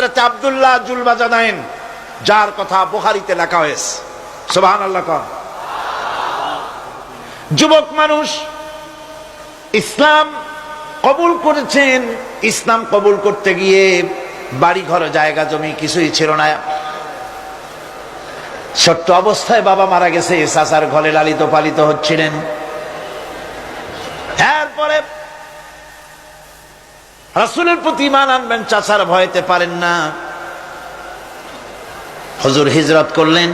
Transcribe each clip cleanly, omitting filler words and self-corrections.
হযরত আব্দুল্লাহ জুলবাজানাইন, যার কথা বুখারীতে লেখা হয়েছে। সুবহানাল্লাহ। যুবক মানুষ ইসলাম কবুল করেছেন। ইসলাম কবুল করতে গিয়ে বাড়ি ঘর জায়গা জমি কিছুই ছিল না। ছোট্ট অবস্থায় বাবা মারা গেছে, চাচার ঘরে লালিত পালিত হচ্ছিলেন। এরপরে রাসূলের প্রতি ঈমান আনবেন, চাচার ভয়তে পারেন না। হুজুর হিজরত করলেন।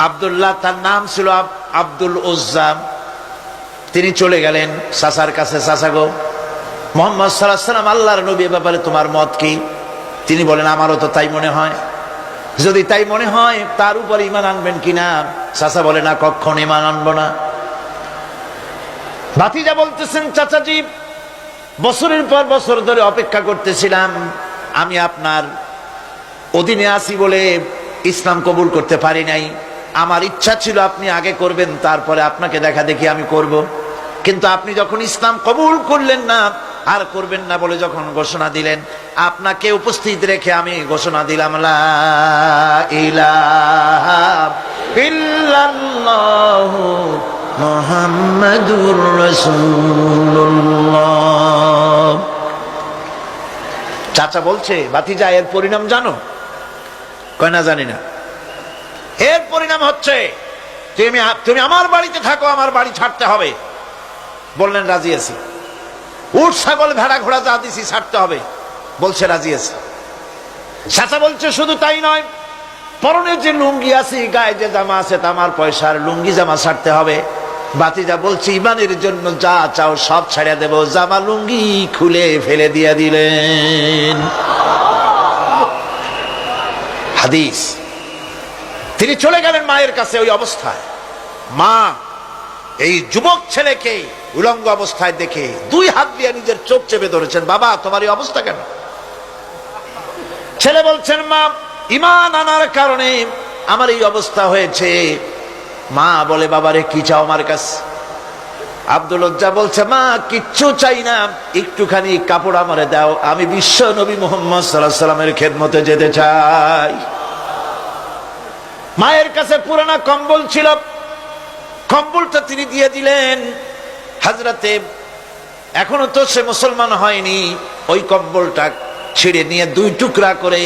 আব্দুল্লাহ, তার নাম ছিল আব্দুল উজ্জা, তিনি চলে গেলেন চাচার কাছে। চাচা গো, মুহাম্মদ সাল্লাল্লাহু আলাইহি ওয়াসাল্লাম আল্লাহর নবী, ব্যাপারে তোমার মত কি? তিনি বলেন, আমারও তো তাই মনে হয়। যদি তাই মনে হয় তার উপর ঈমান আনবেন কিনা? চাচা বলে, না, কখনো ঈমান আনবো না। ভাতিজা বলতেছেন, চাচাজি, বছরের পর বছর ধরে অপেক্ষা করতেছিলাম, আমি আপনার অধীনে আছি বলে ইসলাম কবুল করতে পারি নাই। আমার ইচ্ছা ছিল আপনি আগে করবেন, তারপরে আপনাকে দেখা দেখি আমি করব। কিন্তু আপনি যখন ইসলাম কবুল করলেন না, আর করবেন না বলে যখন ঘোষণা দিলেন, আপনাকে উপস্থিত রেখে আমি ঘোষণা দিলাম, লা ইলাহা ইল্লাল্লাহু মুহাম্মাদুর রাসূলুল্লাহ। চাচা বলছে, ভাতিজা, এর পরিণাম জানো? কয়, না, জানি না। এর পরিণাম হচ্ছে তুমি আমার বাড়িতে থাকো, আমার বাড়ি ছাড়তে হবে। বললেন, রাজি আছি। উট ছাগল ভেড়া ঘোড়া যা দিছি ছাড়তে হবে। বলছে, রাজি আছি। চাচা বলছে, শুধু তাই নয়, পরনের যে লুঙ্গি আছে, গায়ে যে জামা আছে, তামার পয়সার লুঙ্গি জামা ছাড়তে হবে। ভাতিজা বলছে, ঈমানের জন্য যা চাও সব ছাড়িয়ে দেব। জামা লুঙ্গি খুলে ফেলে দিয়ে দিলেন। হাদিস। তিনি চলে গেলেন মায়ের কাছে ওই অবস্থায়। মা এই যুবক ছেলেকে উলঙ্গ অবস্থায় দেখে 2 হাত দিয়ে নিজের চোখ চেপে ধরেছেন। বাবা, তোমার এই অবস্থা কেন? ছেলে বলছেন, মা, ঈমান আনার কারণে আমার এই অবস্থা হয়েছে। মা বলে, বাবারে, কি চাও আমার কাছে? আব্দুল উজ্জা বলছে, মা, কিচ্ছু চাই না, একটুখানি কাপড় আমারে দাও, আমি বিশ্ব নবী মুহাম্মদ সাল্লাল্লাহু আলাইহি ওয়াসাল্লামের খেদমতে যেতে চাই। মায়ের কাছে পুরানা কম্বল ছিল, কম্বলটা তিনি দিয়ে দিলেন। হযরতে, এখনো তো সে মুসলমান হয়নি, ওই কম্বলটা ছিঁড়ে নিয়ে 2 টুকরা করে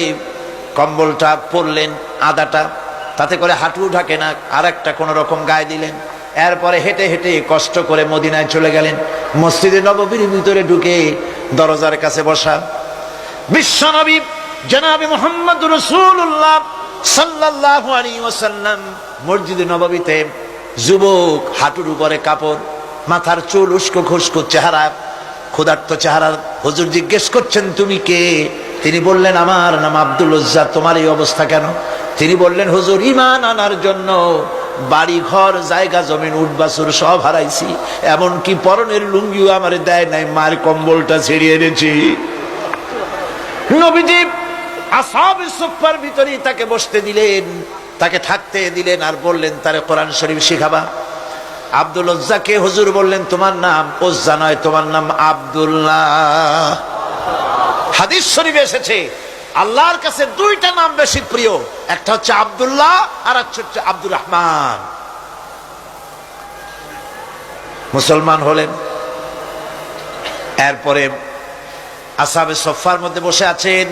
কম্বলটা পরলেন, আদাটা, তাতে করে হাঁটু ঢাকে না, আর একটা কোন রকম গায়ে দিলেন। এরপরে হেঁটে হেঁটে কষ্ট করে মদিনায় চলে গেলেন। মসজিদে নববীর ভিতরে ঢুকে দরজার কাছে বসা বিশ্বনবী জনাবে মুহাম্মদুর রাসূলুল্লাহ সাল্লাল্লাহু আলাইহি ওয়াসাল্লাম মসজিদে নববীতে, যুবক, হাঁটুর উপরে কাপড়, মাথার চুল উস্কো খুস্কো চেহারা, ক্ষুধার্ত চেহারা। হুজুর জিজ্ঞেস করছেন, তুমি কে? তিনি বললেন, আমার নাম আব্দুল উজ্জা। তোমার এই অবস্থা কেন? তিনি বললেন, হুজুর, ঈমান আনার জন্য বাড়ি ঘর জায়গা জমিন উট বাছুর সব হারাইছি, এমনকি পরনের লুঙ্গিও আমার দেয় নাই, মার কম্বলটা ছিঁড়িয়ে এনেছি। নবীজি আসহাবে সুফফার ভিতরে তাকে বসতে দিলেন, তাকে থাকতে দিলেন, আর বললেন, তারে কোরআন শরীফ শিখাবা। আব্দুল উজ্জাকে হুজুর বললেন, তোমার নাম উজ্জা নয়, তোমার নাম আব্দুল্লাহ। হাদিস শরীফে এসেছে, আল্লাহর কাছে 2টা নাম বেশি প্রিয়, একটা হচ্ছে আব্দুল্লাহ, আর একটা হচ্ছে আব্দুর রহমান। মুসলমান হলেন। এরপরে আসহাবে সুফফার মধ্যে বসে আছেন,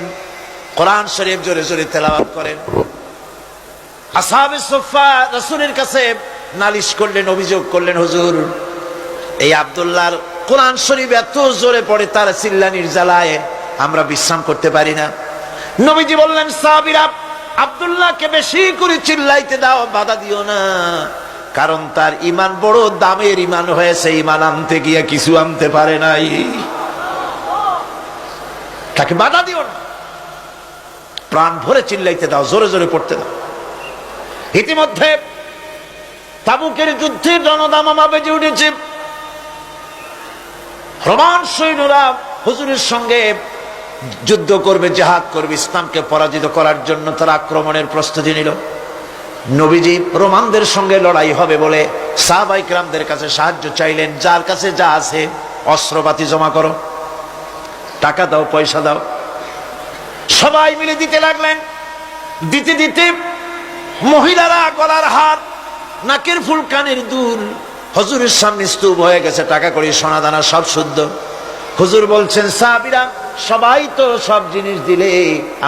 কোরআন শরীফ জোরে জোরে তেলাওয়াত করেন। আসহাবে সুফফা রাসূলের কাছে নালিশ করলেন, অভিযোগ করলেন, হুজুর, এই আব্দুল্লাহর কোরআন শরীফ এত জোরে পড়ে, তার চিল্লানির জ্বালায় আমরা বিশ্রাম করতে পারি না। নবীজি বললেন, সাহাবীরা, আব্দুল্লাহকে বেশি করে চিল্লাইতে দাও, বাধা দিও না, কারণ তার ঈমান বড় দামের ঈমান হয়েছে, ঈমান আনতে গিয়ে কিছু আনতে পারে নাই, তাকে বাধা দিও না, প্রাণ ভরে চিল্লাইতে দাও, জোরে জোরে পড়তে দাও। ইতিমধ্যে তাবুকের যুদ্ধের রণদামামা বেজে উঠেছে। রোমান সৈন্যরা হুজুরের সঙ্গে যুদ্ধ করবে, জিহাদ করবে, ইসলামকে পরাজিত করার জন্য তারা আক্রমণের প্রস্তুতি নিল। নবীজি রোমানদের সঙ্গে লড়াই হবে বলে সাহাবায়ে কেরামদের কাছে সাহায্য চাইলেন, যার কাছে যা আছে অস্ত্রপাতি জমা করো, টাকা দাও, পয়সা দাও। সবাই মিলে দিতে লাগলেন। দিতে দিতে মহিলারা গলার হার, নাকের ফুল, কানের দুল হুজুরের সামনে স্তূপ হয়ে গেছে, টাকা কড়ি সোনা দানা সব শুদ্ধ। হুজুর বলছেন, সাহাবীরা সবাই তো সব জিনিস দিলে,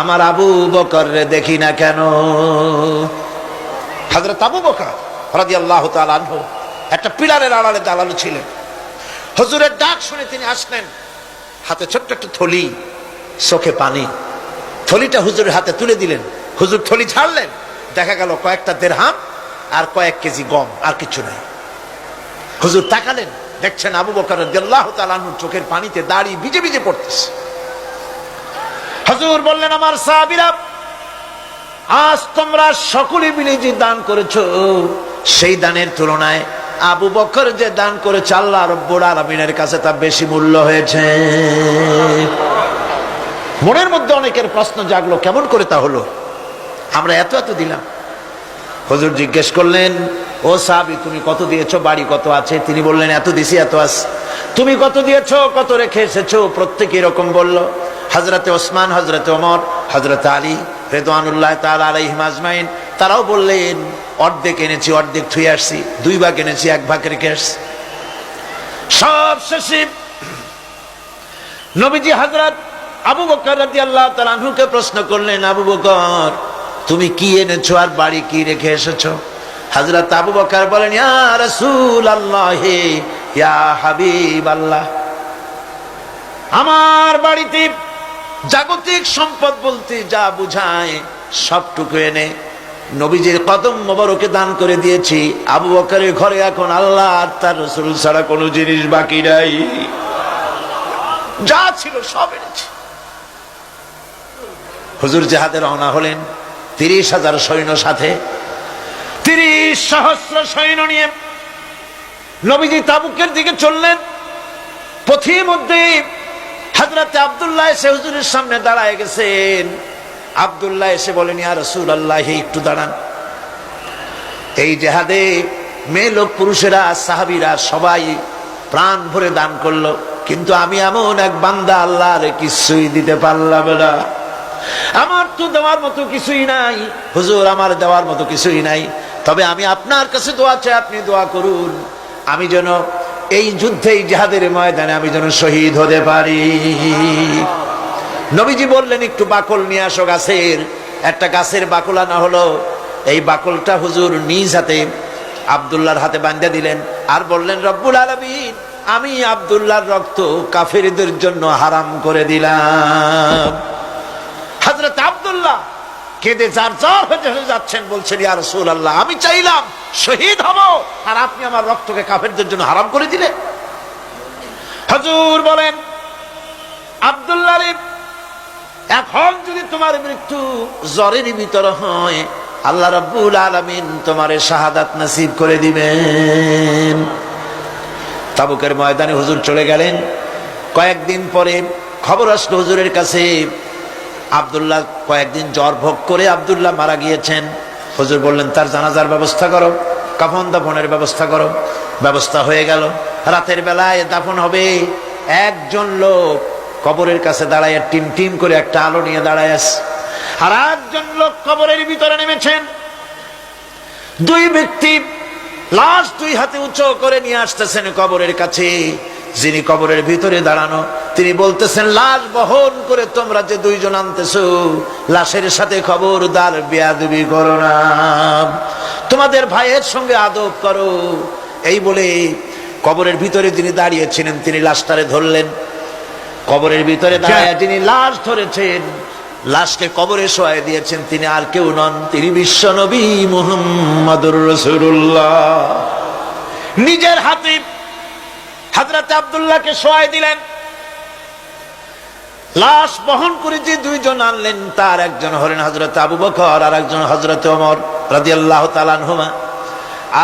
আমার আবু বকর রে দেখি না কেন? হযরত আবু বকর রাদিয়াল্লাহু তাআলা আনহু একটা পিলারের আড়ালে দাঁড়ানো ছিলেন। হুজুরের ডাক শুনে তিনি আসলেন, হাতে ছোট্ট একটা থলি, চোখে পানি। থলিটা হুজুরের হাতে তুলে দিলেন। হুজুর থলি ছাড়লেন, দেখা গেল কয়েকটা দিরহাম আর কয়েক কেজি গম, আর কিছু নাই। হুজুর তাকালেন, দেখছেন আবু বকর রাদিয়াল্লাহু তাআলা আনহুর চোখের পানিতে দাড়ি ভিজে ভিজে পড়তেছে। হুজুর বললেন, আমার সাহাবীরা, আজ তোমরা সকলে মিলে যে দান করেছো, সেই দানের তুলনায় আবু বকর যে দান করেছে আল্লাহ রাব্বুল আলামিনের কাছে তা বেশি মূল্য হয়েছে। মনের মধ্যে অনেকের প্রশ্ন জাগলো, কেমন করে তা হলো? আমরা এত এত দিলাম। হুজুর জিজ্ঞেস করলেন, ও সাহাবী, তুমি কত দিয়েছো? বাড়ি কত আছে? তিনি বললেন, এত দিছি, এত আছে। তুমি কত দিয়েছো? কত রেখে এসেছো? প্রত্যেকে এরকম বলল। হযরতে ওসমান, হযরতে ওমর, হযরতে আলী রিদওয়ানুল্লাহ তাআলা আলাইহিম আজমাইন, তারাও বললেন, অর্ধেক এনেছি, অর্ধেক থুয়ে আসছি, 2 ভাগ এনেছি, 1 ভাগ রেখে আসছি। সব শেষে নবীজি হযরত আবু বকর রাদিয়াল্লাহু তাআলা আনহুকে প্রশ্ন করলেন, আবু বকর, তুমি কি এনেছো আর বাড়ি কি রেখে এসেছো? হযরত আবু বকর বলেন, ইয়া রাসূলুল্লাহ, ইয়া হাবিবাল্লাহ, আমার বাড়িতে জাগতিক সম্পদ বলতে যা বুঝায় সবটুকু এনে নবীজির কদম মোবারকে দান করে দিয়েছি। আবু বকরের ঘরে এখন আল্লাহ আর তার রাসূল ছাড়া কোনো জিনিস বাকি নাই, যা ছিল সব এনেছি। হুজুর জিহাদে রওনা হলেন 30,000 সৈন্য সাথে, 30,000 সৈন্য নিয়ে নবীজি তাবুকের দিকে চললেন। পথের মধ্যে হযরত আব্দুল্লাহ এসে হুজুরের সামনে দাঁড়ায় গেছেন। আব্দুল্লাহ এসে বলেন, ইয়া রাসূলুল্লাহ, একটু দাঁড়ান। এই জিহাদে মেয়ে লোক, পুরুষেরা, সাহাবীরা সবাই প্রাণ ভরে দান করলো, কিন্তু আমি এমন এক বান্দা, আল্লাহর কিছুই দিতে পারলাম না। আমার তো দেওয়ার মতো কিছুই নাই হুজুর, আমার দেওয়ার মতো কিছুই নাই। তবে আমি আপনার কাছে দোয়া চাই, আপনি দোয়া করুন, আমি যেন এই যুদ্ধে, এই জিহাদের ময়দানে আমি যেন শহীদ হতে পারি। নবীজি বললেন, একটু বাকল নিয়ে আসো গাছের। একটা গাছের বাকল আনা হলো। এই বাকলটা হুজুর নিজ হাতে আব্দুল্লাহর হাতে বাঁধা দিলেন, আর বললেন, রব্বুল আলামিন, আমি আব্দুল্লাহর রক্ত কাফেরদের জন্য হারাম করে দিলাম। হযরত আব্দুল্লাহ কেঁদে জারজার হয়ে যাচ্ছেন, বলছেন, ইয়া রাসূলুল্লাহ, আমি চাইলাম শহীদ হব, আর আপনি আমার রক্তকে কাফেরদের জন্য হারাম করে দিলেন। হুজুর বলেন, আব্দুল্লাহ রে, এখন যদি তোমার মৃত্যু জ্বরের ভিতর হয়, আল্লাহ রাব্বুল আলামিন তোমারে শাহাদাত নসিব করে দিবেন। তাবুকের ময়দানে হুজুর চলে গেলেন। কয়েকদিন পরে খবর আসলো হুজুরের কাছে, আব্দুল্লাহ কয়েকদিন জ্বর ভোগ করে আব্দুল্লাহ মারা গিয়েছেন। হুজুর বললেন, তার জানাজার ব্যবস্থা করো, কাফন দাফনের ব্যবস্থা করো। ব্যবস্থা হয়ে গেল। রাতের বেলায় দাফন হবে। একজন লোক কবরের কাছে দাঁড়ায় টিম টিম করে একটা আলো নিয়ে দাঁড়ায় আছে, আর একজন লোক কবরের ভিতরে নেমেছেন। 2 ব্যক্তি লাশ 2 হাতে উঁচু করে নিয়ে আসতেছেন কবরের কাছে। যিনি কবরের ভিতরে দাঁড়ানো, তিনি বলতেছেন, লাশ বহন করে তোমরা যে 2 জন আনতেছো, লাশের সাথে খবরদার বেয়াদবি করো না, তোমাদের ভাইয়ের সঙ্গে আদব করো। এই বলে কবরের ভিতরে যিনি দাঁড়িয়েছিলেন, তিনি লাশটারে ধরলেন। কবরের ভিতরে দাঁড়িয়ে যিনি লাশ ধরেছেন, লাশকে কবরে শোয়াই দিয়েছেন, তিনি আর কেউ নন, তিনি বিশ্ব নবী মুহাম্মদুর রাসূলুল্লাহ। নিজের হাতে হযরত আব্দুল্লাহকে শোয়াই দিলেন। লাশ বহন করে যে 2 জন আনলেন, তার একজন হলেন হযরত আবু বকর, আর একজন হযরত ওমর রাদিয়াল্লাহু তাআলা আনহুমা।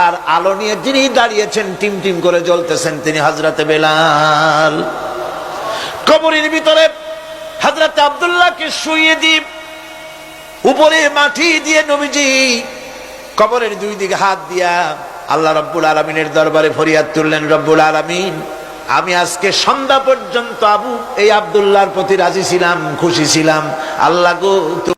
আর আলো নিয়ে যিনি দাঁড়িয়েছেন, টিম টিম করে জ্বলতেছেন, তিনি হযরত বেলাল। কবরের ভিতরে হযরত আব্দুল্লাহকে শুইয়ে দিয়ে উপরে মাটি দিয়ে নবীজি কবরের 2 দিকে হাত দিয়া আল্লাহ রাব্বুল আলামিনের দরবারে ফরিয়াদ তুললেন, রব্বুল আলামিন, আমি আজকে সন্ধ্যা পর্যন্ত এই আব্দুল্লাহর প্রতি রাজি ছিলাম, খুশি ছিলাম। আল্লাহ গো